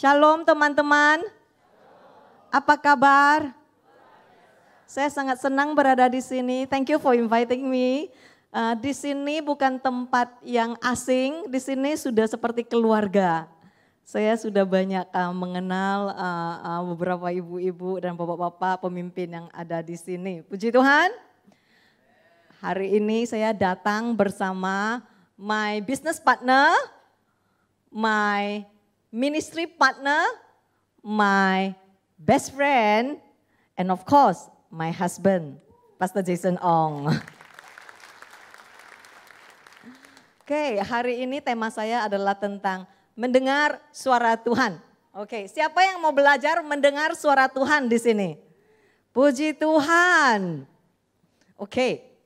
Shalom teman-teman. Apa kabar? Saya sangat senang berada di sini. Thank you for inviting me. Di sini bukan tempat yang asing, di sini sudah seperti keluarga. Saya sudah banyak mengenal beberapa ibu-ibu dan bapak-bapak pemimpin yang ada di sini. Puji Tuhan. Hari ini saya datang bersama my business partner, my ministry partner, my best friend, and of course my husband, Pastor Jason Ong. Oke, hari ini tema saya adalah tentang mendengar suara Tuhan. Oke, siapa yang mau belajar mendengar suara Tuhan di sini? Puji Tuhan. Oke,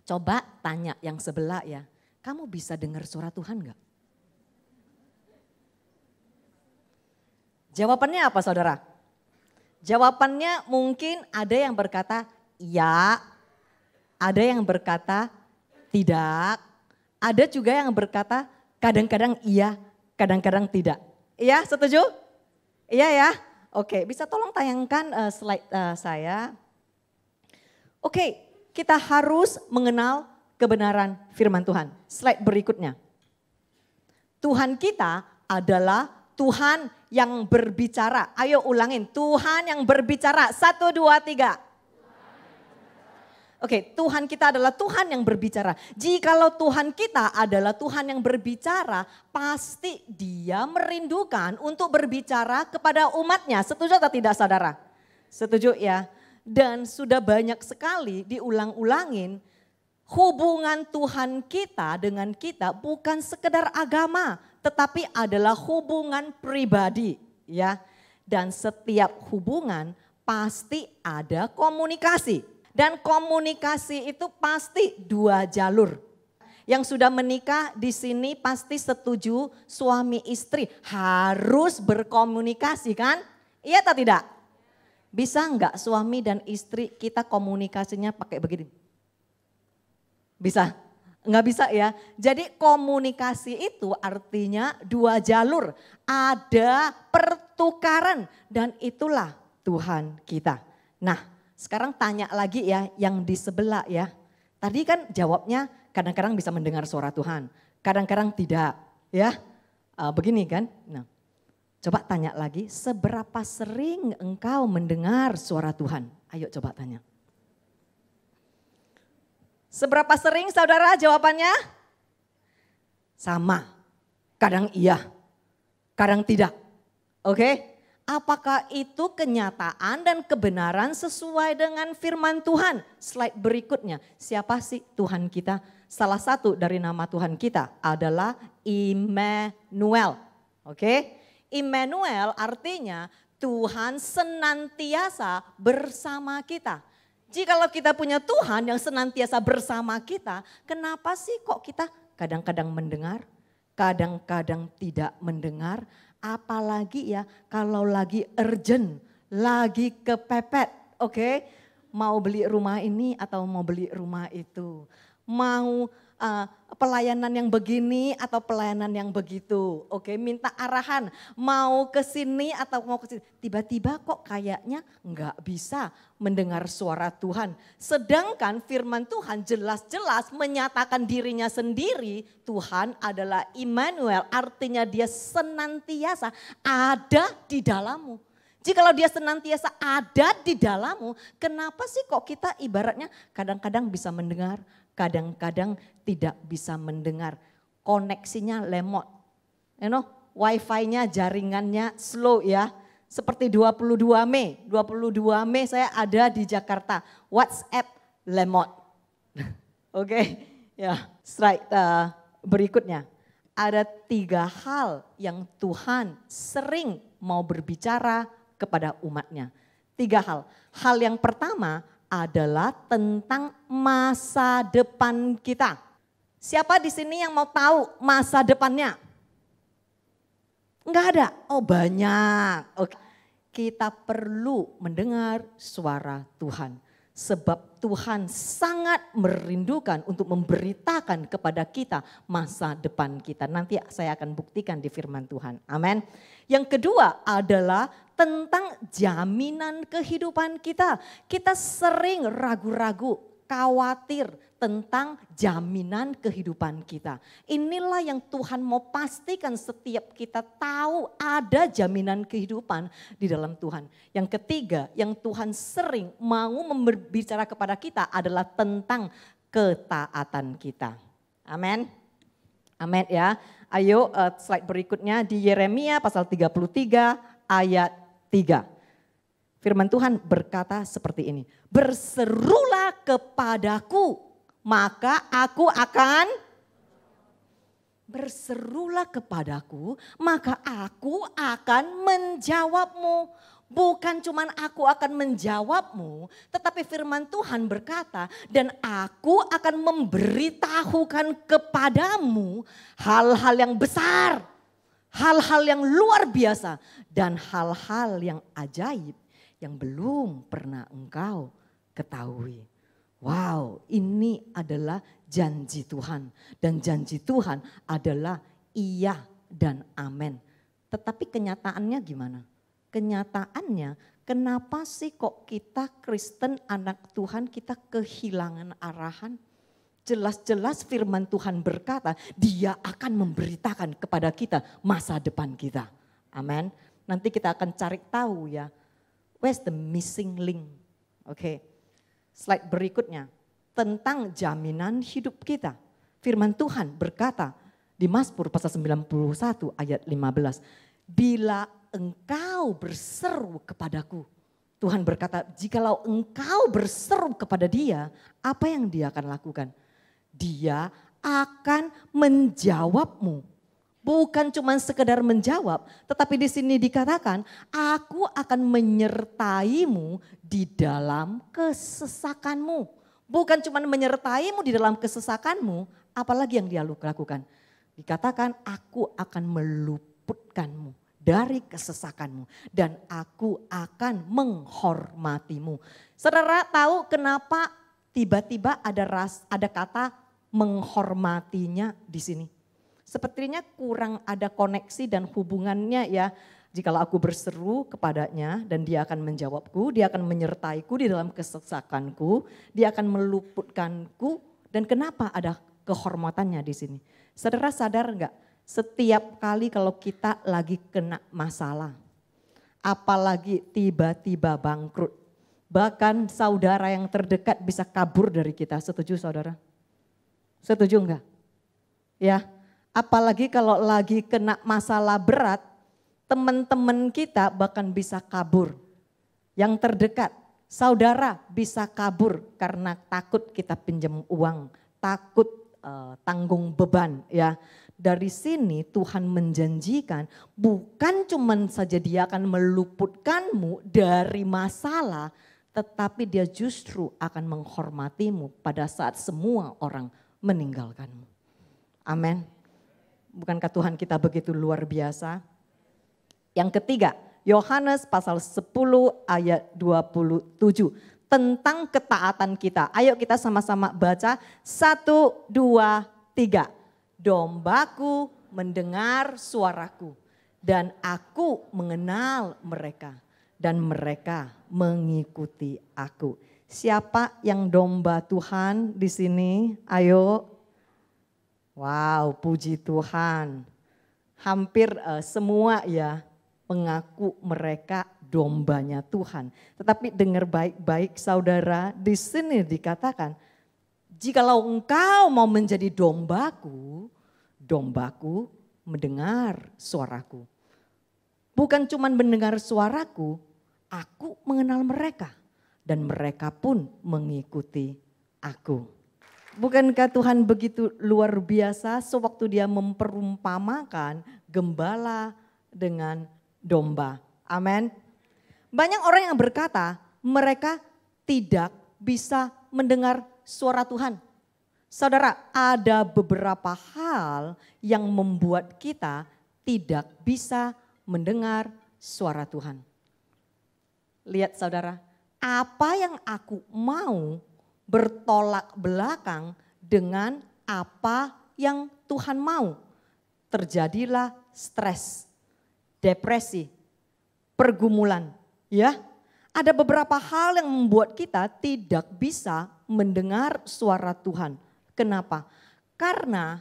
coba tanya yang sebelah ya. Kamu bisa dengar suara Tuhan enggak? Jawabannya apa saudara? Jawabannya mungkin ada yang berkata iya, ada yang berkata tidak, ada juga yang berkata kadang-kadang iya, kadang-kadang tidak. Iya, setuju? Iya ya? Oke, bisa tolong tayangkan slide saya. Oke, kita harus mengenal kebenaran firman Tuhan. Slide berikutnya. Tuhan kita adalah Tuhan yang berbicara. Ayo ulangin, Tuhan yang berbicara. 1, 2, 3. Oke, Tuhan kita adalah Tuhan yang berbicara. Jikalau Tuhan kita adalah Tuhan yang berbicara, pasti Dia merindukan untuk berbicara kepada umatnya. Setuju atau tidak saudara? Setuju ya. Dan sudah banyak sekali diulang-ulangin, hubungan Tuhan kita dengan kita bukan sekedar agama, tetapi adalah hubungan pribadi ya. Dan setiap hubungan pasti ada komunikasi. Dan komunikasi itu pasti 2 jalur. Yang sudah menikah di sini pasti setuju suami istri harus berkomunikasi kan? Iya atau tidak? Bisa enggak suami dan istri kita komunikasinya pakai begini? Bisa? Enggak bisa ya. Jadi komunikasi itu artinya 2 jalur. Ada pertukaran dan itulah Tuhan kita. Nah, sekarang tanya lagi ya yang di sebelah ya. Tadi kan jawabnya kadang-kadang bisa mendengar suara Tuhan. Kadang-kadang tidak ya. Begini kan. Nah, coba tanya lagi, seberapa sering engkau mendengar suara Tuhan? Ayo coba tanya. Seberapa sering saudara jawabannya? Sama. Kadang iya, kadang tidak. Oke? Apakah itu kenyataan dan kebenaran sesuai dengan firman Tuhan? Slide berikutnya. Siapa sih Tuhan kita? Salah satu dari nama Tuhan kita adalah Immanuel. Oke? Immanuel artinya Tuhan senantiasa bersama kita. Jikalau kita punya Tuhan yang senantiasa bersama kita, kenapa sih kok kita kadang-kadang mendengar, kadang-kadang tidak mendengar, apalagi ya kalau lagi urgent, lagi kepepet, oke? Mau beli rumah ini atau mau beli rumah itu, mau pelayanan yang begini atau pelayanan yang begitu. Oke, minta arahan mau ke sini atau mau ke sini. Tiba-tiba kok kayaknya nggak bisa mendengar suara Tuhan. Sedangkan firman Tuhan jelas-jelas menyatakan dirinya sendiri. Tuhan adalah Immanuel, artinya Dia senantiasa ada di dalammu. Jikalau Dia senantiasa ada di dalammu, kenapa sih kok kita ibaratnya kadang-kadang bisa mendengar, kadang-kadang tidak bisa mendengar. Koneksinya lemot. You know, wifi-nya jaringannya slow ya. Seperti 22 Mei. 22 Mei saya ada di Jakarta. WhatsApp lemot. Oke, ya. Slide berikutnya. Ada 3 hal yang Tuhan sering mau berbicara kepada umatnya. 3 hal. Hal yang pertama adalah tentang masa depan kita. Siapa di sini yang mau tahu masa depannya? Enggak ada? Oh banyak. Oke. Kita perlu mendengar suara Tuhan. Sebab Tuhan sangat merindukan untuk memberitakan kepada kita masa depan kita. Nanti saya akan buktikan di firman Tuhan. Amin. Yang kedua adalah tentang jaminan kehidupan kita. Kita sering ragu-ragu, khawatir tentang jaminan kehidupan kita. Inilah yang Tuhan mau pastikan setiap kita tahu ada jaminan kehidupan di dalam Tuhan. Yang ketiga yang Tuhan sering mau berbicara kepada kita adalah tentang ketaatan kita. Amin. Amin ya. Ayo slide berikutnya di Yeremia pasal 33 ayat 3. Firman Tuhan berkata seperti ini. Berserulah kepadaku, maka aku akan berserulah kepadaku, maka aku akan menjawabmu. Bukan cuman aku akan menjawabmu, tetapi firman Tuhan berkata, dan aku akan memberitahukan kepadamu hal-hal yang besar, hal-hal yang luar biasa, dan hal-hal yang ajaib yang belum pernah engkau ketahui. Wow, ini adalah janji Tuhan. Dan janji Tuhan adalah iya dan amin. Tetapi kenyataannya gimana? Kenyataannya kenapa sih kok kita Kristen anak Tuhan kita kehilangan arahan? Jelas-jelas firman Tuhan berkata dia akan memberitakan kepada kita masa depan kita. Amin. Nanti kita akan cari tahu ya. Where's the missing link? Oke. Slide berikutnya tentang jaminan hidup kita. Firman Tuhan berkata di Mazmur pasal 91 ayat 15. Bila engkau berseru kepadaku. Tuhan berkata jikalau engkau berseru kepada dia, apa yang dia akan lakukan? Dia akan menjawabmu. Bukan cuma sekedar menjawab, tetapi di sini dikatakan, aku akan menyertaimu di dalam kesesakanmu. Bukan cuma menyertaimu di dalam kesesakanmu, apalagi yang dia lakukan. Dikatakan, aku akan meluputkanmu dari kesesakanmu dan aku akan menghormatimu. Saudara tahu kenapa tiba-tiba ada kata menghormatinya di sini? Sepertinya kurang ada koneksi dan hubungannya ya. Jikalau aku berseru kepadanya dan dia akan menjawabku, dia akan menyertaiku di dalam kesesakanku, dia akan meluputkanku. Dan kenapa ada kehormatannya di sini? Saudara sadar enggak? Setiap kali kalau kita lagi kena masalah, apalagi tiba-tiba bangkrut, bahkan saudara yang terdekat bisa kabur dari kita. Setuju saudara? Setuju enggak? Ya. Apalagi kalau lagi kena masalah berat, teman-teman kita bahkan bisa kabur. Yang terdekat, saudara bisa kabur karena takut kita pinjam uang, takut tanggung beban ya. Dari sini Tuhan menjanjikan bukan cuma saja dia akan meluputkanmu dari masalah, tetapi dia justru akan menghormatimu pada saat semua orang meninggalkanmu. Amin. Bukankah Tuhan kita begitu luar biasa? Yang ketiga, Yohanes pasal 10 ayat 27. Tentang ketaatan kita. Ayo kita sama-sama baca. 1, 2, 3. Dombaku mendengar suaraku. Dan aku mengenal mereka. Dan mereka mengikuti aku. Siapa yang domba Tuhan di sini? Ayo. Wow, puji Tuhan. Hampir semua ya mengaku mereka dombanya Tuhan. Tetapi dengar baik-baik saudara, di sini dikatakan, jikalau engkau mau menjadi dombaku, dombaku mendengar suaraku. Bukan cuma mendengar suaraku, aku mengenal mereka. Dan mereka pun mengikuti aku. Bukankah Tuhan begitu luar biasa sewaktu dia memperumpamakan gembala dengan domba. Amin. Banyak orang yang berkata mereka tidak bisa mendengar suara Tuhan. Saudara, ada beberapa hal yang membuat kita tidak bisa mendengar suara Tuhan. Lihat saudara, apa yang aku mau bertolak belakang dengan apa yang Tuhan mau. Terjadilah stres, depresi, pergumulan, ya. Ada beberapa hal yang membuat kita tidak bisa mendengar suara Tuhan. Kenapa? Karena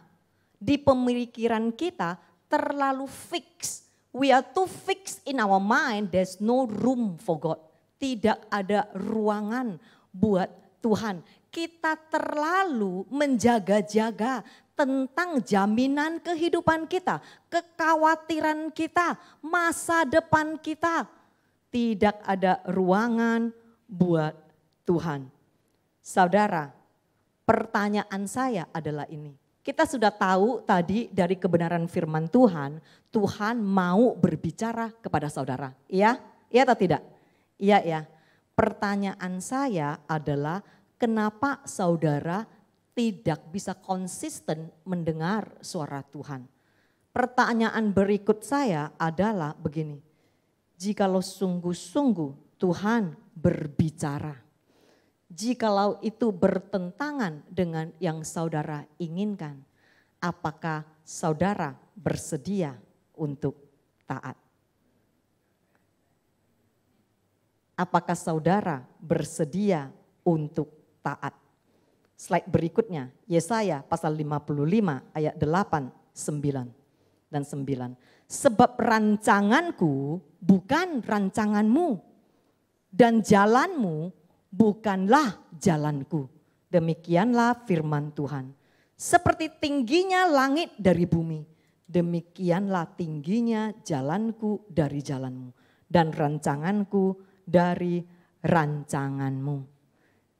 di pemikiran kita terlalu fix. We are too fixed in our mind, there's no room for God. Tidak ada ruangan buat Tuhan. Kita terlalu menjaga-jaga tentang jaminan kehidupan kita, kekhawatiran kita, masa depan kita. Tidak ada ruangan buat Tuhan. Saudara, pertanyaan saya adalah ini. Kita sudah tahu tadi dari kebenaran firman Tuhan, Tuhan mau berbicara kepada saudara. Iya? Iya atau tidak? Iya ya. Pertanyaan saya adalah kenapa saudara tidak bisa konsisten mendengar suara Tuhan? Pertanyaan berikut saya adalah begini. Jikalau sungguh-sungguh Tuhan berbicara, jikalau itu bertentangan dengan yang saudara inginkan, apakah saudara bersedia untuk taat? Apakah saudara bersedia untuk taat? Slide berikutnya, Yesaya pasal 55 ayat 8, 9 dan 9. Sebab rancanganku bukan rancanganmu dan jalanmu bukanlah jalanku. Demikianlah firman Tuhan. Seperti tingginya langit dari bumi, demikianlah tingginya jalanku dari jalanmu dan rancanganku dari rancanganmu.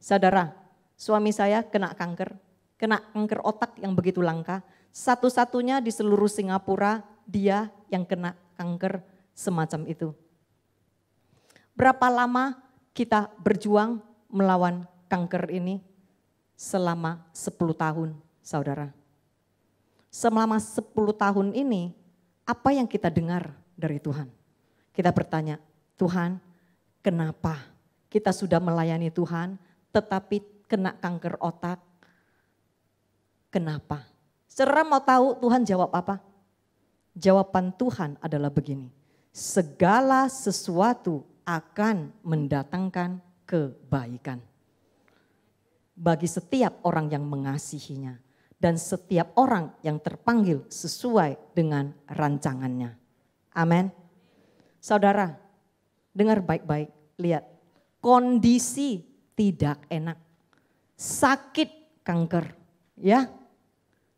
Saudara, suami saya kena kanker otak yang begitu langka. Satu-satunya di seluruh Singapura dia yang kena kanker semacam itu. Berapa lama kita berjuang melawan kanker ini? Selama 10 tahun, saudara. Selama 10 tahun ini, apa yang kita dengar dari Tuhan? Kita bertanya, Tuhan, kenapa kita sudah melayani Tuhan tetapi kena kanker otak? Kenapa? Saudara mau tahu Tuhan jawab apa? Jawaban Tuhan adalah begini, segala sesuatu akan mendatangkan kebaikan bagi setiap orang yang mengasihinya dan setiap orang yang terpanggil sesuai dengan rancangannya. Amin. Saudara, dengar baik-baik, lihat, kondisi tidak enak, sakit kanker, ya.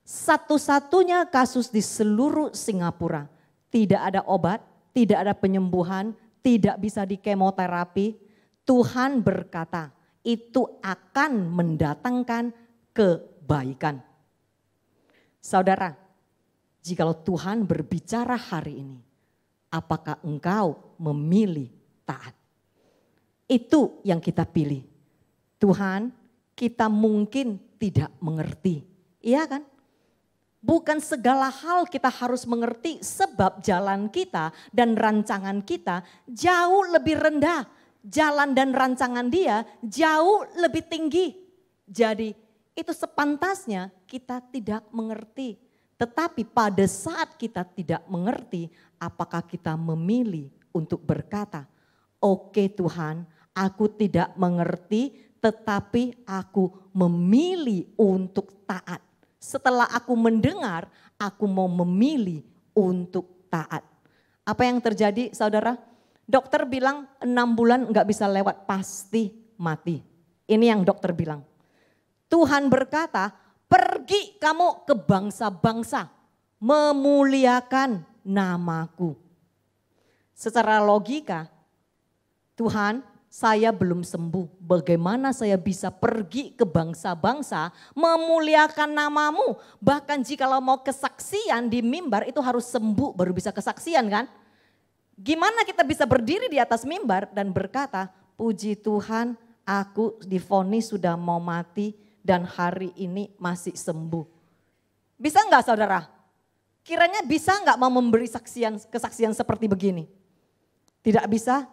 Satu-satunya kasus di seluruh Singapura. Tidak ada obat, tidak ada penyembuhan, tidak bisa di kemoterapi. Tuhan berkata, itu akan mendatangkan kebaikan. Saudara, jikalau Tuhan berbicara hari ini, apakah engkau memilih taat? Itu yang kita pilih. Tuhan, kita mungkin tidak mengerti. Iya kan? Bukan segala hal kita harus mengerti sebab jalan kita dan rancangan kita jauh lebih rendah. Jalan dan rancangan dia jauh lebih tinggi. Jadi itu sepantasnya kita tidak mengerti. Tetapi pada saat kita tidak mengerti, apakah kita memilih untuk berkata, oke Tuhan, aku tidak mengerti tetapi aku memilih untuk taat. Setelah aku mendengar, aku mau memilih untuk taat. Apa yang terjadi saudara? Dokter bilang 6 bulan enggak bisa lewat, pasti mati. Ini yang dokter bilang. Tuhan berkata, pergi kamu ke bangsa-bangsa, memuliakan namaku. Secara logika, Tuhan, saya belum sembuh, bagaimana saya bisa pergi ke bangsa-bangsa memuliakan namamu. Bahkan jikalau mau kesaksian di mimbar itu harus sembuh baru bisa kesaksian kan. Gimana kita bisa berdiri di atas mimbar dan berkata, puji Tuhan aku divonis sudah mau mati dan hari ini masih sembuh. Bisa enggak saudara? Kiranya bisa enggak mau memberi kesaksian seperti begini? Tidak bisa.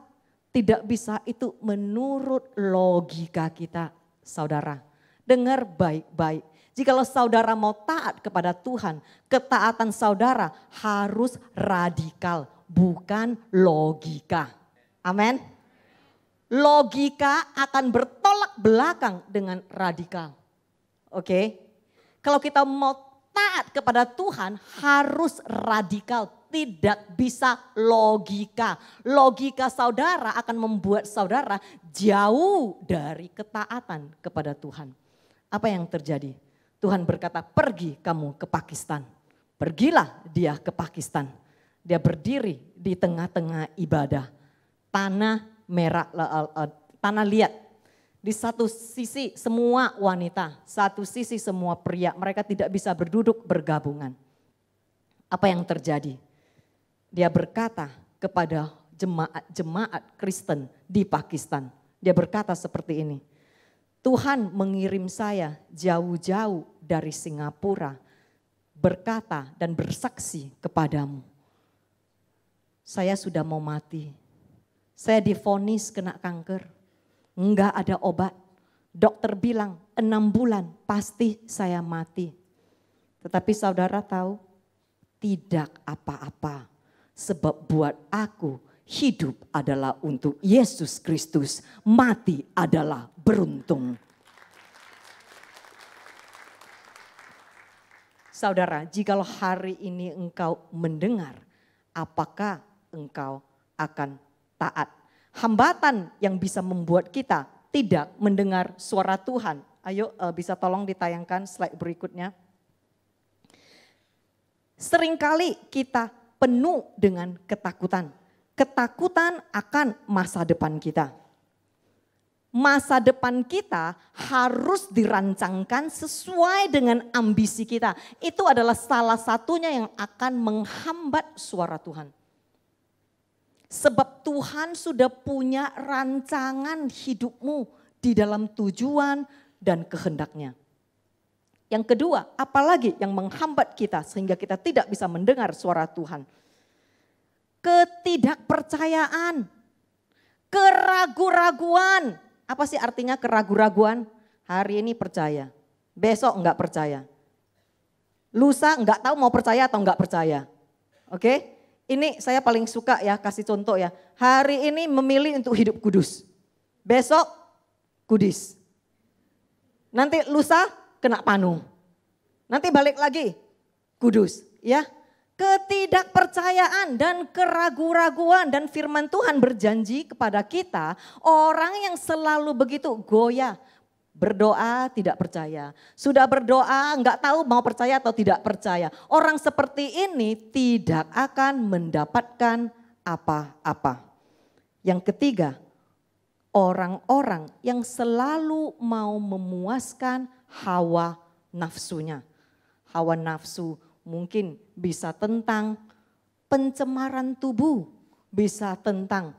Tidak bisa itu menurut logika kita, saudara. Dengar baik-baik. Jikalau saudara mau taat kepada Tuhan, ketaatan saudara harus radikal, bukan logika. Amin. Logika akan bertolak belakang dengan radikal. Oke. Kalau kita mau taat kepada Tuhan harus radikal, tidak bisa logika. Logika saudara akan membuat saudara jauh dari ketaatan kepada Tuhan. Apa yang terjadi? Tuhan berkata, pergi kamu ke Pakistan. Pergilah dia ke Pakistan. Dia berdiri di tengah-tengah ibadah. Tanah merah, tanah liat. Di satu sisi semua wanita, satu sisi semua pria. Mereka tidak bisa berduduk bergabungan. Apa yang terjadi? Dia berkata kepada jemaat Kristen di Pakistan. Dia berkata seperti ini. Tuhan mengirim saya jauh-jauh dari Singapura berkata dan bersaksi kepadamu. Saya sudah mau mati. Saya divonis kena kanker. Enggak ada obat. Dokter bilang 6 bulan pasti saya mati. Tetapi saudara tahu tidak apa-apa. Sebab buat aku hidup adalah untuk Yesus Kristus. Mati adalah beruntung. Saudara, jikalau hari ini engkau mendengar, apakah engkau akan taat? Hambatan yang bisa membuat kita tidak mendengar suara Tuhan. Ayo bisa tolong ditayangkan slide berikutnya. Seringkali kita penuh dengan ketakutan. Ketakutan akan masa depan kita. Masa depan kita harus dirancangkan sesuai dengan ambisi kita. Itu adalah salah satunya yang akan menghambat suara Tuhan. Sebab Tuhan sudah punya rancangan hidupmu di dalam tujuan dan kehendaknya. Yang kedua, apalagi yang menghambat kita sehingga kita tidak bisa mendengar suara Tuhan. Ketidakpercayaan, keraguan-raguan. Apa sih artinya keraguan-raguan? Hari ini percaya, besok enggak percaya. Lusa enggak tahu mau percaya atau enggak percaya. Oke? Ini saya paling suka ya, kasih contoh ya. Hari ini memilih untuk hidup kudus. Besok kudis. Nanti lusa kena panu. Nanti balik lagi kudus ya. Ketidakpercayaan dan keraguan-raguan dan firman Tuhan berjanji kepada kita, orang yang selalu begitu goyah, berdoa tidak percaya. Sudah berdoa enggak tahu mau percaya atau tidak percaya. Orang seperti ini tidak akan mendapatkan apa-apa. Yang ketiga, orang-orang yang selalu mau memuaskan hawa nafsunya. Hawa nafsu mungkin bisa tentang pencemaran tubuh, bisa tentang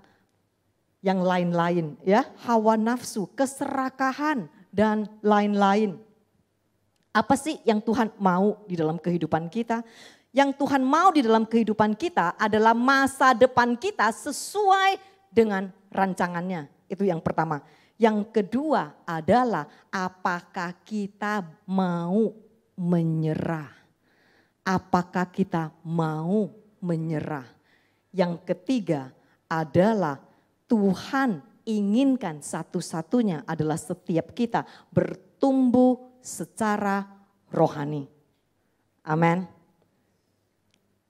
yang lain-lain ya, hawa nafsu, keserakahan dan lain-lain. Apa sih yang Tuhan mau di dalam kehidupan kita? Yang Tuhan mau di dalam kehidupan kita adalah masa depan kita sesuai dengan rancangannya. Itu yang pertama. Yang kedua adalah apakah kita mau menyerah? Apakah kita mau menyerah? Yang ketiga adalah Tuhan inginkan satu-satunya adalah setiap kita bertumbuh secara rohani. Amin.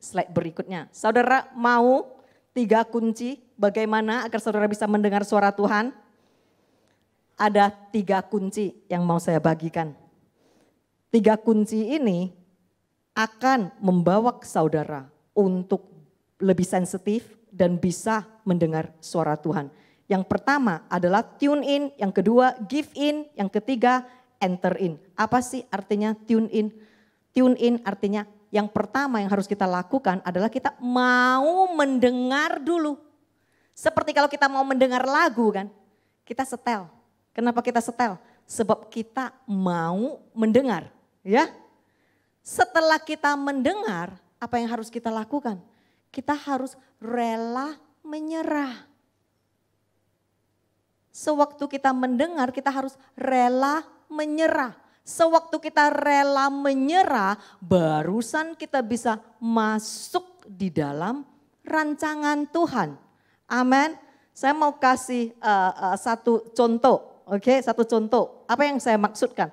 Slide berikutnya. Saudara mau 3 kunci bagaimana agar saudara bisa mendengar suara Tuhan? Ada 3 kunci yang mau saya bagikan. 3 kunci ini akan membawa saudara untuk lebih sensitif dan bisa mendengar suara Tuhan. Yang pertama adalah tune in, yang kedua give in, yang ketiga enter in. Apa sih artinya tune in? Tune in artinya yang pertama yang harus kita lakukan adalah kita mau mendengar dulu. Seperti kalau kita mau mendengar lagu kan, kita setel. Kenapa kita setel? Sebab kita mau mendengar, ya. Setelah kita mendengar, apa yang harus kita lakukan? Kita harus rela menyerah. Sewaktu kita mendengar, kita harus rela menyerah. Sewaktu kita rela menyerah, barusan kita bisa masuk di dalam rancangan Tuhan. Amin. Saya mau kasih satu contoh. Oke, satu contoh. Apa yang saya maksudkan?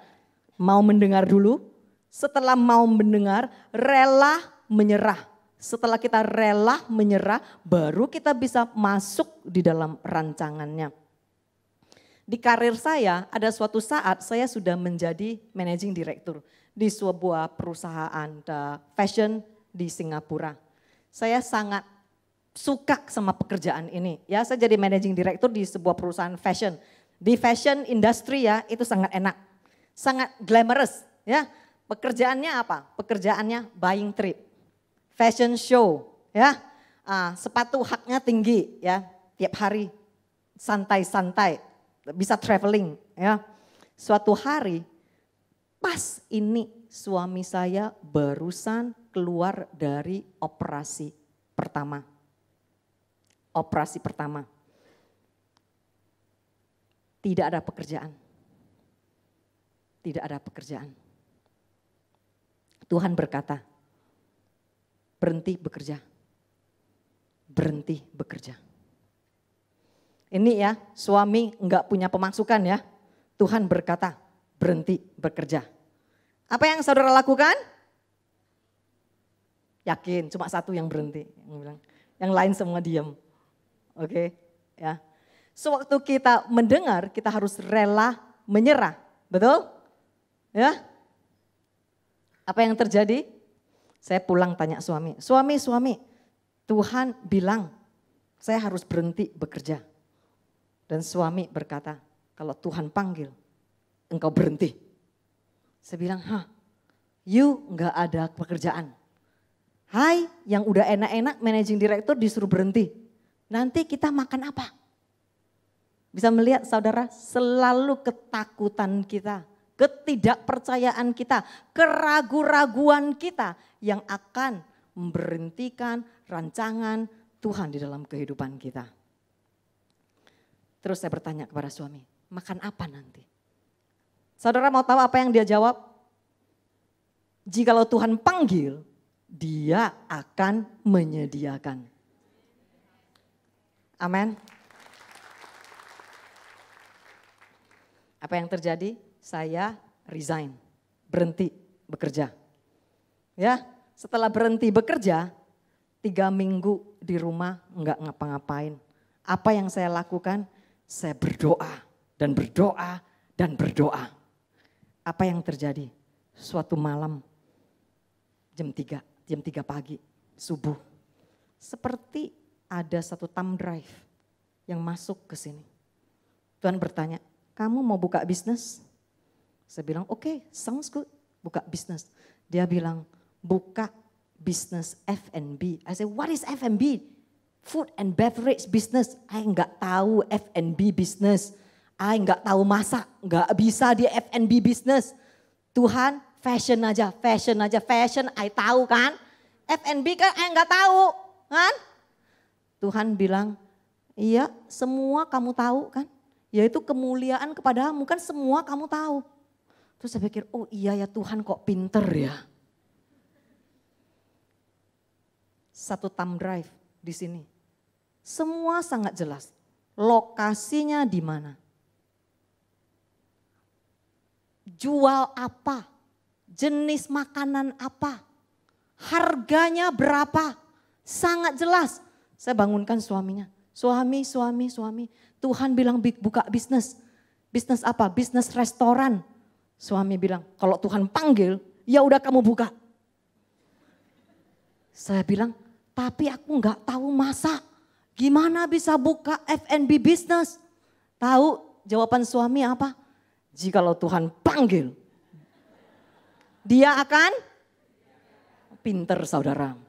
Mau mendengar dulu. Setelah mau mendengar, rela menyerah. Setelah kita rela menyerah, baru kita bisa masuk di dalam rancangannya. Di karir saya, ada suatu saat saya sudah menjadi managing director di sebuah perusahaan fashion di Singapura. Saya sangat suka sama pekerjaan ini. Ya, saya jadi managing director di sebuah perusahaan fashion. Di fashion industry ya, itu sangat enak. Sangat glamorous, ya. Pekerjaannya apa? Pekerjaannya buying trip, fashion show, ya. Sepatu haknya tinggi, ya. Tiap hari santai-santai. Bisa traveling, ya. Suatu hari pas ini suami saya barusan keluar dari operasi pertama. Operasi pertama. Tidak ada pekerjaan. Tidak ada pekerjaan. Tuhan berkata, berhenti bekerja. Berhenti bekerja. Ini ya, suami enggak punya pemasukan ya. Tuhan berkata, berhenti bekerja. Apa yang saudara lakukan? Yakin, cuma satu yang berhenti. Yang lain semua diam. Oke, ya. Sewaktu kita mendengar, kita harus rela menyerah. Betul? Ya. Apa yang terjadi? Saya pulang tanya suami. Suami, Tuhan bilang saya harus berhenti bekerja. Dan suami berkata, kalau Tuhan panggil, engkau berhenti. Saya bilang, you enggak ada pekerjaan. Hai, yang udah enak-enak managing director disuruh berhenti. Nanti kita makan apa? Bisa melihat saudara, selalu ketakutan kita, ketidakpercayaan kita, keraguan-raguan kita yang akan memberhentikan rancangan Tuhan di dalam kehidupan kita. Terus saya bertanya kepada suami, makan apa nanti? Saudara mau tahu apa yang dia jawab? Jikalau Tuhan panggil, dia akan menyediakan. Amin. Apa yang terjadi? Saya resign, berhenti bekerja. Ya, setelah berhenti bekerja, 3 minggu di rumah enggak ngapa-ngapain. Apa yang saya lakukan? Saya berdoa dan berdoa dan berdoa. Apa yang terjadi? Suatu malam jam 3 pagi subuh. Seperti ada satu thumb drive yang masuk ke sini. Tuhan bertanya, kamu mau buka bisnis? Saya bilang, oke, sounds good, buka bisnis. Dia bilang, buka bisnis F&B. I said, what is F&B? Food and beverage business. I enggak tahu F&B business. I enggak tahu masak, enggak bisa di F&B business. Tuhan, fashion aja. Fashion I tahu kan. F&B kan I enggak tahu kan. Tuhan bilang, iya semua kamu tahu kan. Yaitu kemuliaan kepadamu kan semua kamu tahu. Terus saya pikir, oh iya ya Tuhan kok pinter ya. Satu thumb drive di sini. Semua sangat jelas. Lokasinya di mana? Jual apa? Jenis makanan apa? Harganya berapa? Sangat jelas. Saya bangunkan suaminya. Suami. Tuhan bilang buka bisnis. Bisnis apa? Bisnis restoran. Suami bilang, kalau Tuhan panggil, ya udah kamu buka. Saya bilang, tapi aku nggak tahu masak. Gimana bisa buka F&B bisnis? Tahu jawaban suami apa? Jikalau Tuhan panggil, dia akan pinter saudara.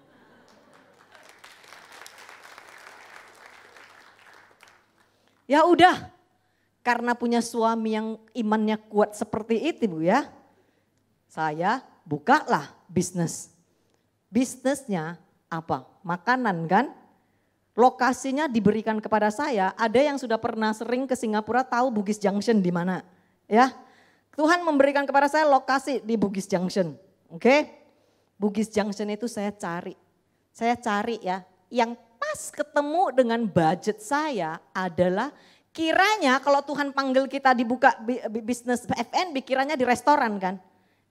Ya udah, karena punya suami yang imannya kuat seperti itu Bu ya. Saya bukalah bisnis. Bisnisnya apa? Makanan kan? Lokasinya diberikan kepada saya, ada yang sudah pernah sering ke Singapura tahu Bugis Junction di mana. Ya, Tuhan memberikan kepada saya lokasi di Bugis Junction. Oke, Bugis Junction itu saya cari ya, yang pas ketemu dengan budget saya adalah kiranya kalau Tuhan panggil kita dibuka bisnis F&B kiranya di restoran kan.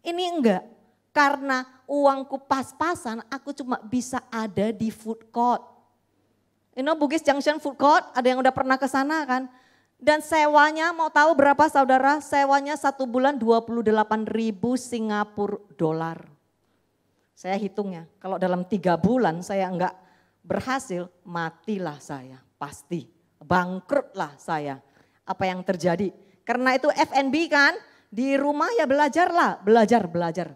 Ini enggak, karena uangku pas-pasan aku cuma bisa ada di food court. Bugis Junction Food Court, ada yang udah pernah ke sana kan. Dan sewanya mau tahu berapa saudara? Sewanya 1 bulan 28.000 Singapura dolar. Saya hitungnya, kalau dalam 3 bulan saya enggak berhasil, matilah saya, pasti. Bangkrutlah saya. Apa yang terjadi? Karena itu F&B kan, di rumah ya belajar.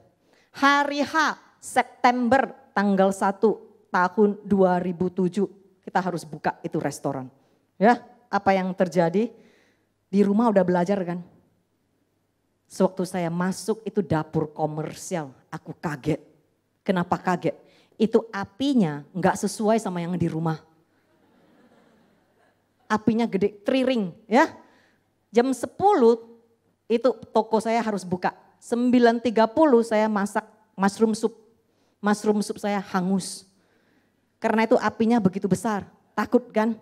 Hari H, September tanggal 1 tahun 2007. Kita harus buka itu restoran. Ya, apa yang terjadi? Di rumah udah belajar kan. Sewaktu saya masuk itu dapur komersial, aku kaget. Kenapa kaget? Itu apinya nggak sesuai sama yang di rumah. Apinya gede, triring ya. Jam 10 itu toko saya harus buka. 9.30 saya masak mushroom soup. Mushroom soup saya hangus. Karena itu apinya begitu besar, takut kan?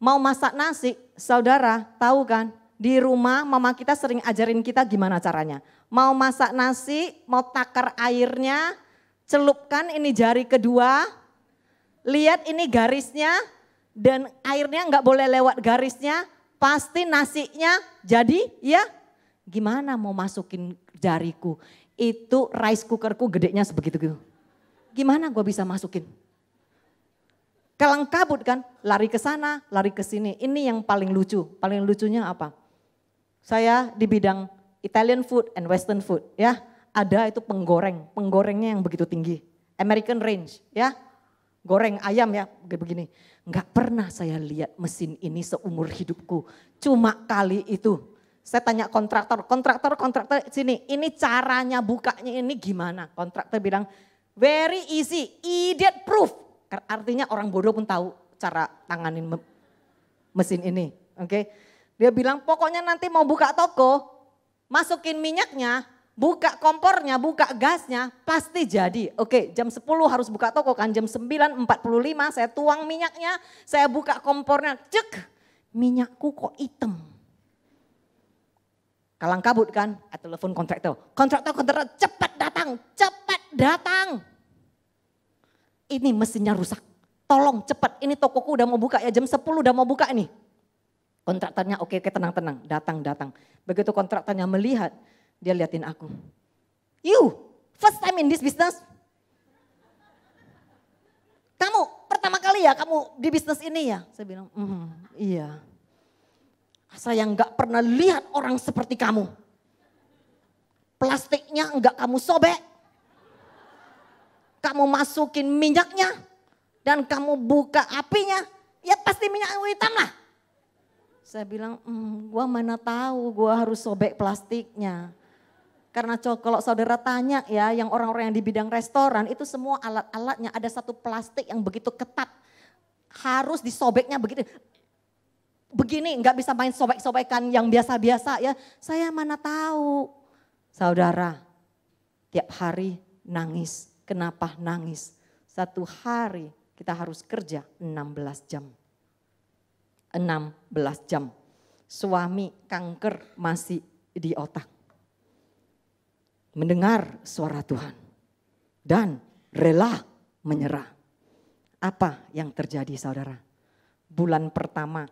Mau masak nasi, saudara tahu kan? Di rumah mama kita sering ajarin kita gimana caranya. Mau masak nasi, mau takar airnya, celupkan ini jari kedua, lihat ini garisnya, dan airnya nggak boleh lewat garisnya, pasti nasinya jadi ya. Gimana mau masukin jariku? Itu rice cookerku gedenya sebegitu gitu. Gimana gue bisa masukin? Kalang kabut kan, lari ke sana, lari ke sini. Ini yang paling lucu. Paling lucunya apa? Saya di bidang Italian food and Western food ya. Ada itu penggorengnya yang begitu tinggi. American range ya. Goreng ayam ya, begini. Enggak pernah saya lihat mesin ini seumur hidupku. Cuma kali itu. Saya tanya kontraktor sini, ini caranya bukanya ini gimana? Kontraktor bilang, very easy, idiot proof. Artinya orang bodoh pun tahu cara tanganin mesin ini. Oke, dia bilang pokoknya nanti mau buka toko, masukin minyaknya, buka kompornya, buka gasnya, pasti jadi. Oke, jam 10 harus buka toko kan, jam 9.45 saya tuang minyaknya, saya buka kompornya, cek, minyakku kok hitam. Kalang kabut kan, telepon kontraktor, cepat datang. Ini mesinnya rusak, tolong cepat, ini tokoku udah mau buka ya, jam 10 udah mau buka nih. Kontraktornya oke tenang, datang. Begitu kontraktornya melihat, dia liatin aku. You, first time in this business? Kamu pertama kali ya kamu di bisnis ini ya? Saya bilang, iya. Saya nggak pernah lihat orang seperti kamu. Plastiknya nggak kamu sobek. Kamu masukin minyaknya dan kamu buka apinya, ya pasti minyak hitam lah. Saya bilang, gua mana tahu gua harus sobek plastiknya. Karena kalau saudara tanya ya, yang orang-orang yang di bidang restoran itu semua alat-alatnya ada satu plastik yang begitu ketat. Harus disobeknya begitu. Begini, nggak bisa main sobek-sobekan yang biasa-biasa ya. Saya mana tahu. Saudara, tiap hari nangis. Kenapa nangis? Satu hari kita harus kerja 16 jam. 16 jam. Suami kanker masih di otak. Mendengar suara Tuhan. Dan rela menyerah. Apa yang terjadi saudara? Bulan pertama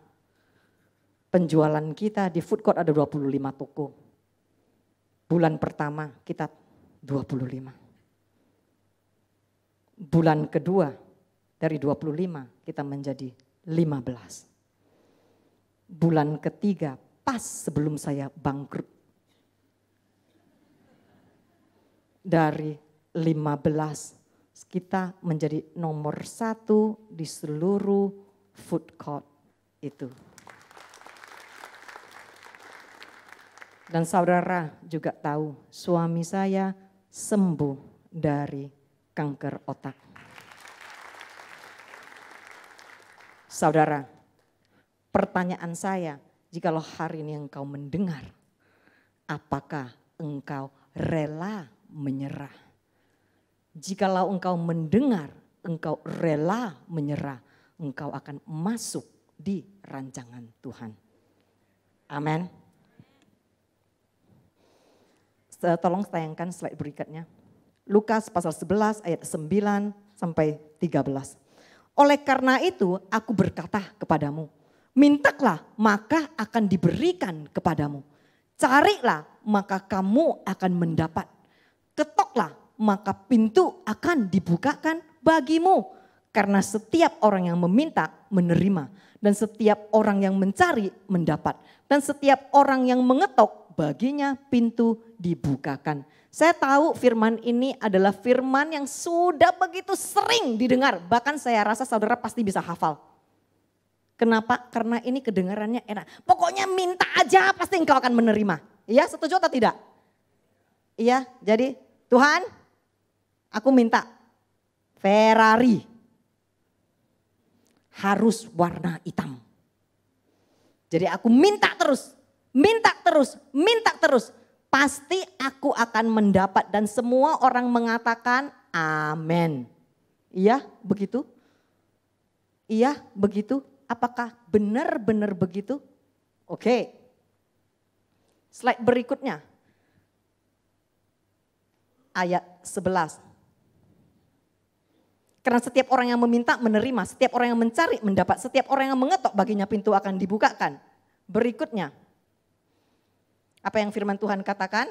penjualan kita di food court ada 25 toko. Bulan pertama kita 25. Bulan kedua dari 25 kita menjadi 15. Bulan ketiga pas sebelum saya bangkrut. Dari 15 kita menjadi nomor 1 di seluruh food court itu. Dan saudara juga tahu suami saya sembuh dari kanker otak. Saudara, pertanyaan saya, jikalau hari ini engkau mendengar, apakah engkau rela menyerah? Jikalau engkau mendengar, engkau rela menyerah, engkau akan masuk di rancangan Tuhan. Amin. Tolong tayangkan slide berikutnya. Lukas pasal 11 ayat 9 sampai 13. Oleh karena itu aku berkata kepadamu, mintalah maka akan diberikan kepadamu. Carilah maka kamu akan mendapat. Ketoklah maka pintu akan dibukakan bagimu. Karena setiap orang yang meminta menerima. Dan setiap orang yang mencari mendapat. Dan setiap orang yang mengetok baginya pintu dibukakan. Saya tahu firman ini adalah firman yang sudah begitu sering didengar. Bahkan saya rasa saudara pasti bisa hafal. Kenapa? Karena ini kedengarannya enak. Pokoknya minta aja pasti engkau akan menerima. Iya, setuju atau tidak? Iya, jadi Tuhan aku minta Ferrari. Harus warna hitam. Jadi aku minta terus, minta terus, minta terus. Pasti aku akan mendapat dan semua orang mengatakan amin. Iya begitu? Iya begitu? Apakah benar-benar begitu? Oke. Slide berikutnya. Ayat 11. Karena setiap orang yang meminta menerima, setiap orang yang mencari mendapat, setiap orang yang mengetok baginya pintu akan dibukakan. Berikutnya, apa yang firman Tuhan katakan?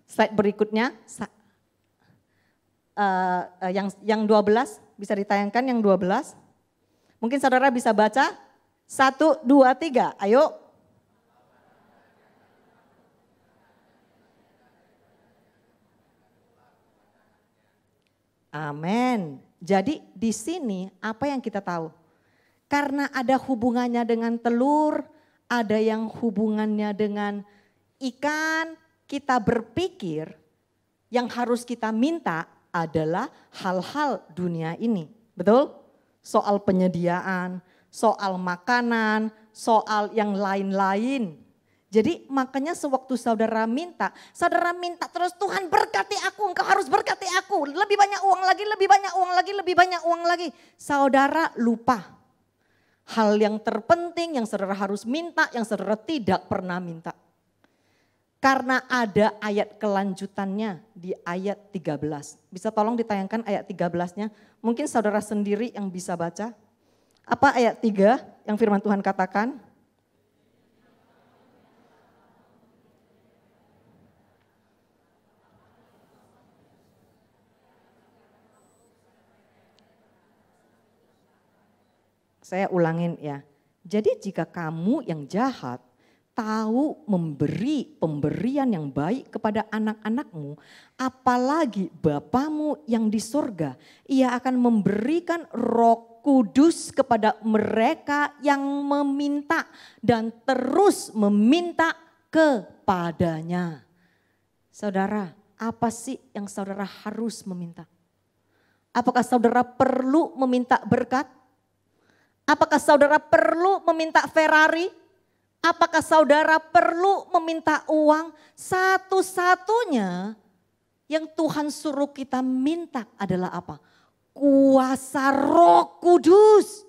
Slide berikutnya, yang 12, bisa ditayangkan yang 12. Mungkin saudara bisa baca, 1, 2, 3, ayo. Amin. Jadi di sini apa yang kita tahu? Karena ada hubungannya dengan telur, ada yang hubungannya dengan ikan, kita berpikir yang harus kita minta adalah hal-hal dunia ini. Betul? Soal penyediaan, soal makanan, soal yang lain-lain. Jadi makanya sewaktu saudara minta terus Tuhan berkati aku, engkau harus berkati aku. Lebih banyak uang lagi, lebih banyak uang lagi, lebih banyak uang lagi. Saudara lupa hal yang terpenting yang saudara harus minta, yang saudara tidak pernah minta. Karena ada ayat kelanjutannya di ayat 13. Bisa tolong ditayangkan ayat 13-nya. Mungkin saudara sendiri yang bisa baca. Apa ayat 3 yang firman Tuhan katakan? Saya ulangin ya. Jadi jika kamu yang jahat tahu memberi pemberian yang baik kepada anak-anakmu, apalagi Bapamu yang di surga, Ia akan memberikan Roh Kudus kepada mereka yang meminta dan terus meminta kepadanya. Saudara, apa sih yang saudara harus meminta? Apakah saudara perlu meminta berkat? Apakah saudara perlu meminta Ferrari? Apakah saudara perlu meminta uang? Satu-satunya yang Tuhan suruh kita minta adalah apa? Kuasa Roh Kudus.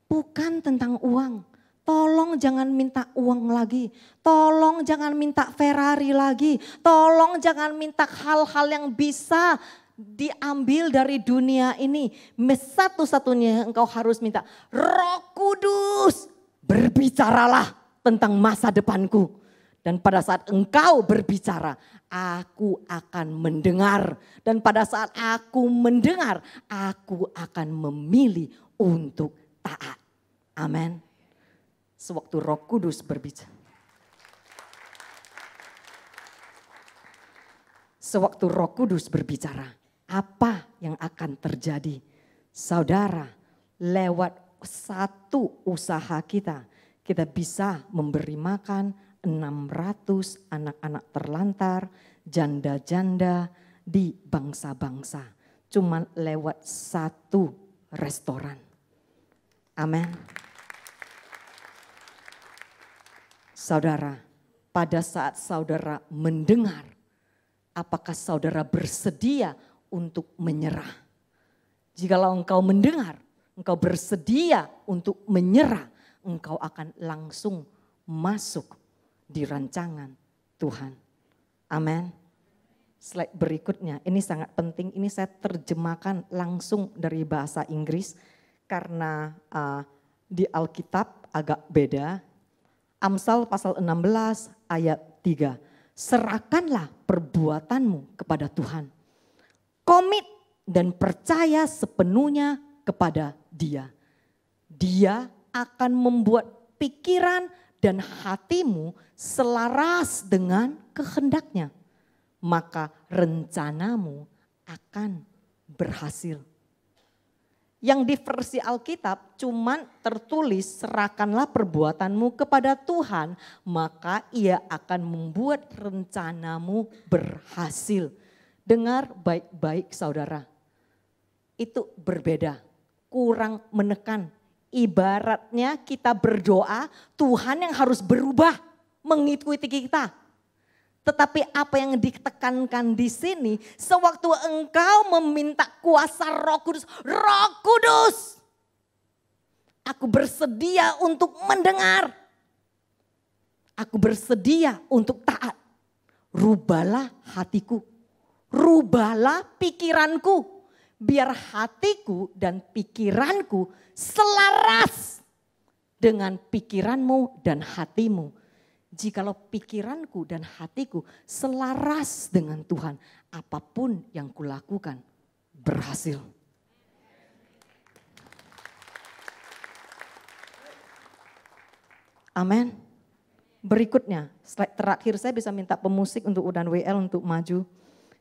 Bukan tentang uang. Tolong jangan minta uang lagi. Tolong jangan minta Ferrari lagi. Tolong jangan minta hal-hal yang bisa diambil dari dunia ini. Satu-satunya engkau harus minta, Roh Kudus, berbicaralah tentang masa depanku. Dan pada saat engkau berbicara, aku akan mendengar. Dan pada saat aku mendengar, aku akan memilih untuk taat. Amin. Sewaktu Roh Kudus berbicara. Sewaktu Roh Kudus berbicara, apa yang akan terjadi? Saudara, lewat satu usaha kita bisa memberi makan 600 anak-anak terlantar, janda-janda di bangsa-bangsa. Cuma lewat satu restoran. Amin. Saudara, pada saat saudara mendengar, apakah saudara bersedia untuk menyerah? Jikalau engkau mendengar, engkau bersedia untuk menyerah, engkau akan langsung masuk di rancangan Tuhan. Amin. Slide berikutnya, ini sangat penting, ini saya terjemahkan langsung dari bahasa Inggris karena di Alkitab agak beda. Amsal pasal 16 ayat 3. Serahkanlah perbuatanmu kepada Tuhan. Komit dan percaya sepenuhnya kepada Dia. Dia akan membuat pikiran dan hatimu selaras dengan kehendaknya. Maka rencanamu akan berhasil. Yang di versi Alkitab cuman tertulis serahkanlah perbuatanmu kepada Tuhan, maka Ia akan membuat rencanamu berhasil. Dengar baik-baik saudara, itu berbeda, kurang menekan. Ibaratnya kita berdoa, Tuhan yang harus berubah mengikuti kita. Tetapi apa yang ditekankan di sini, sewaktu engkau meminta kuasa Roh Kudus, aku bersedia untuk mendengar. Aku bersedia untuk taat. Rubahlah hatiku, rubahlah pikiranku, biar hatiku dan pikiranku selaras dengan pikiranmu dan hatimu. Jikalau pikiranku dan hatiku selaras dengan Tuhan, apapun yang kulakukan berhasil. Amin. Berikutnya, slide terakhir saya bisa minta pemusik untuk Udan WL untuk maju.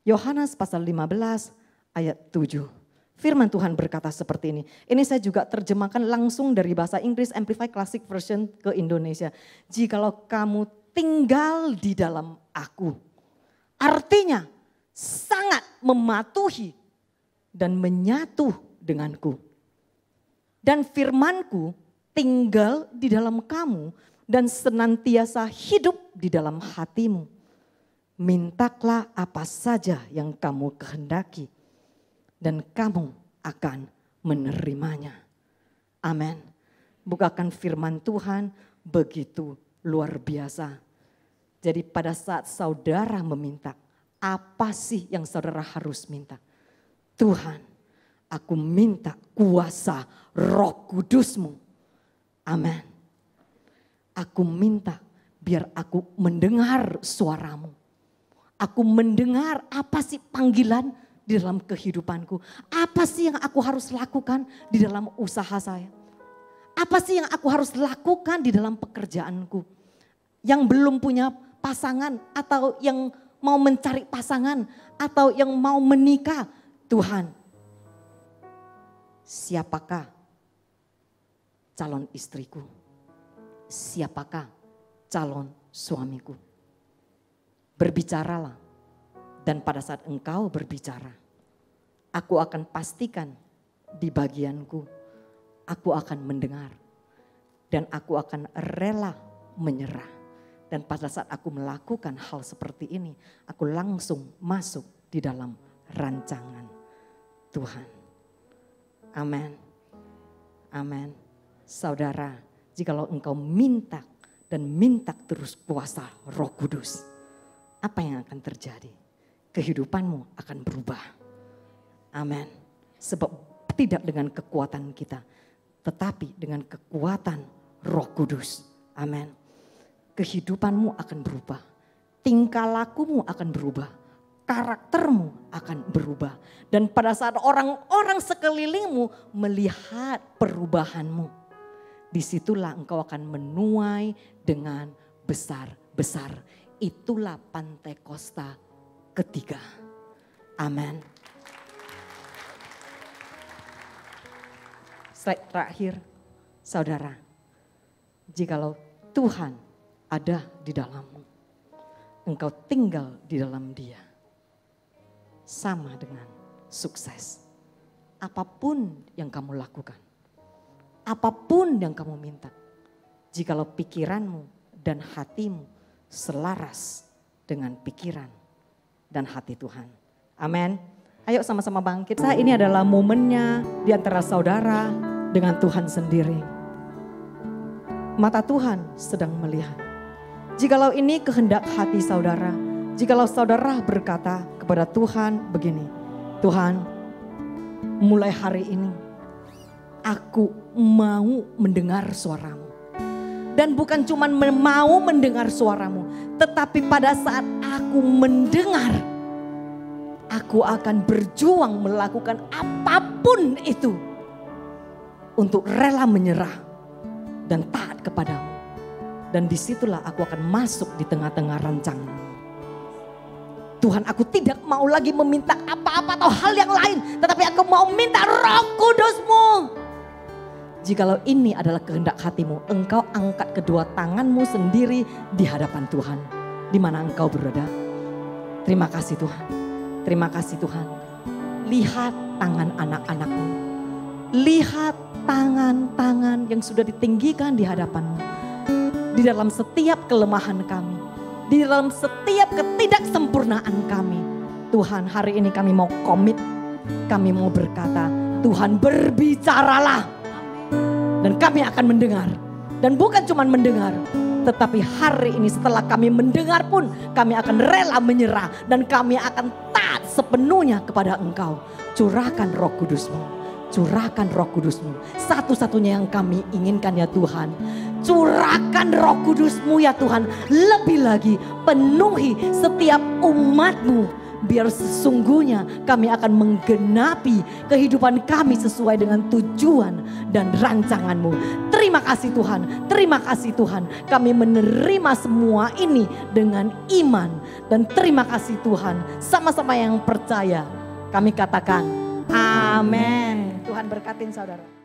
Yohanes pasal 15 ayat 7. Firman Tuhan berkata seperti ini. Ini saya juga terjemahkan langsung dari bahasa Inggris Amplified Classic Version ke Indonesia. Jikalau kamu tinggal di dalam aku. Artinya sangat mematuhi dan menyatu denganku. Dan firmanku tinggal di dalam kamu dan senantiasa hidup di dalam hatimu. Mintalah apa saja yang kamu kehendaki dan kamu akan menerimanya. Amin. Bukakan firman Tuhan begitu luar biasa. Jadi pada saat saudara meminta, apa sih yang saudara harus minta? Tuhan, aku minta kuasa Roh Kudus-Mu. Amin. Aku minta biar aku mendengar suara-Mu. Aku mendengar apa sih panggilan di dalam kehidupanku. Apa sih yang aku harus lakukan di dalam usaha saya? Apa sih yang aku harus lakukan di dalam pekerjaanku? Yang belum punya pasangan atau yang mau mencari pasangan atau yang mau menikah. Tuhan, siapakah calon istriku? Siapakah calon suamiku? Berbicaralah, dan pada saat engkau berbicara, aku akan pastikan di bagianku, aku akan mendengar dan aku akan rela menyerah. Dan pada saat aku melakukan hal seperti ini, aku langsung masuk di dalam rancangan Tuhan. Amin. Amin. Saudara, jikalau engkau minta dan minta terus kuasa Roh Kudus, apa yang akan terjadi? Kehidupanmu akan berubah. Amin. Sebab tidak dengan kekuatan kita, tetapi dengan kekuatan Roh Kudus. Amin. Kehidupanmu akan berubah. Tingkah lakumu akan berubah. Karaktermu akan berubah. Dan pada saat orang-orang sekelilingmu melihat perubahanmu, disitulah engkau akan menuai dengan besar-besar. Itulah Pantekosta ketiga. Amin. Slide terakhir, saudara. Jikalau Tuhan ada di dalammu, engkau tinggal di dalam Dia, sama dengan sukses. apapun yang kamu lakukan, apapun yang kamu minta, jikalau pikiranmu dan hatimu selaras dengan pikiran dan hati Tuhan. Amin. Ayo sama-sama bangkit. Ini adalah momennya di antara saudara dengan Tuhan sendiri. Mata Tuhan sedang melihat. Jikalau ini kehendak hati saudara, jikalau saudara berkata kepada Tuhan begini, Tuhan, mulai hari ini aku mau mendengar suaramu. Dan bukan cuma mau mendengar suaramu, tetapi pada saat aku mendengar, aku akan berjuang melakukan apapun itu untuk rela menyerah dan taat kepadamu. Dan disitulah aku akan masuk di tengah-tengah rancangan. Tuhan, aku tidak mau lagi meminta apa-apa atau hal yang lain, tetapi aku mau minta Roh Kudus-Mu. Jikalau ini adalah kehendak hatimu, engkau angkat kedua tanganmu sendiri di hadapan Tuhan. Di mana engkau berada? Terima kasih Tuhan. Terima kasih Tuhan. Lihat tangan anak-anakmu. Lihat tangan-tangan yang sudah ditinggikan di hadapanmu. Di dalam setiap kelemahan kami, di dalam setiap ketidaksempurnaan kami, Tuhan, hari ini kami mau komit, kami mau berkata, Tuhan berbicaralah, dan kami akan mendengar. Dan bukan cuma mendengar, tetapi hari ini setelah kami mendengar pun, kami akan rela menyerah, dan kami akan taat sepenuhnya kepada Engkau. Curahkan Roh Kudus-Mu. Curahkan Roh Kudus-Mu. Satu-satunya yang kami inginkan ya Tuhan. Curahkan Roh Kudus-Mu ya Tuhan. Lebih lagi penuhi setiap umat-Mu. Biar sesungguhnya kami akan menggenapi kehidupan kami sesuai dengan tujuan dan rancangan-Mu. Terima kasih Tuhan. Terima kasih Tuhan. Kami menerima semua ini dengan iman. Dan terima kasih Tuhan. Sama-sama yang percaya. Kami katakan amin. Tuhan berkatin saudara.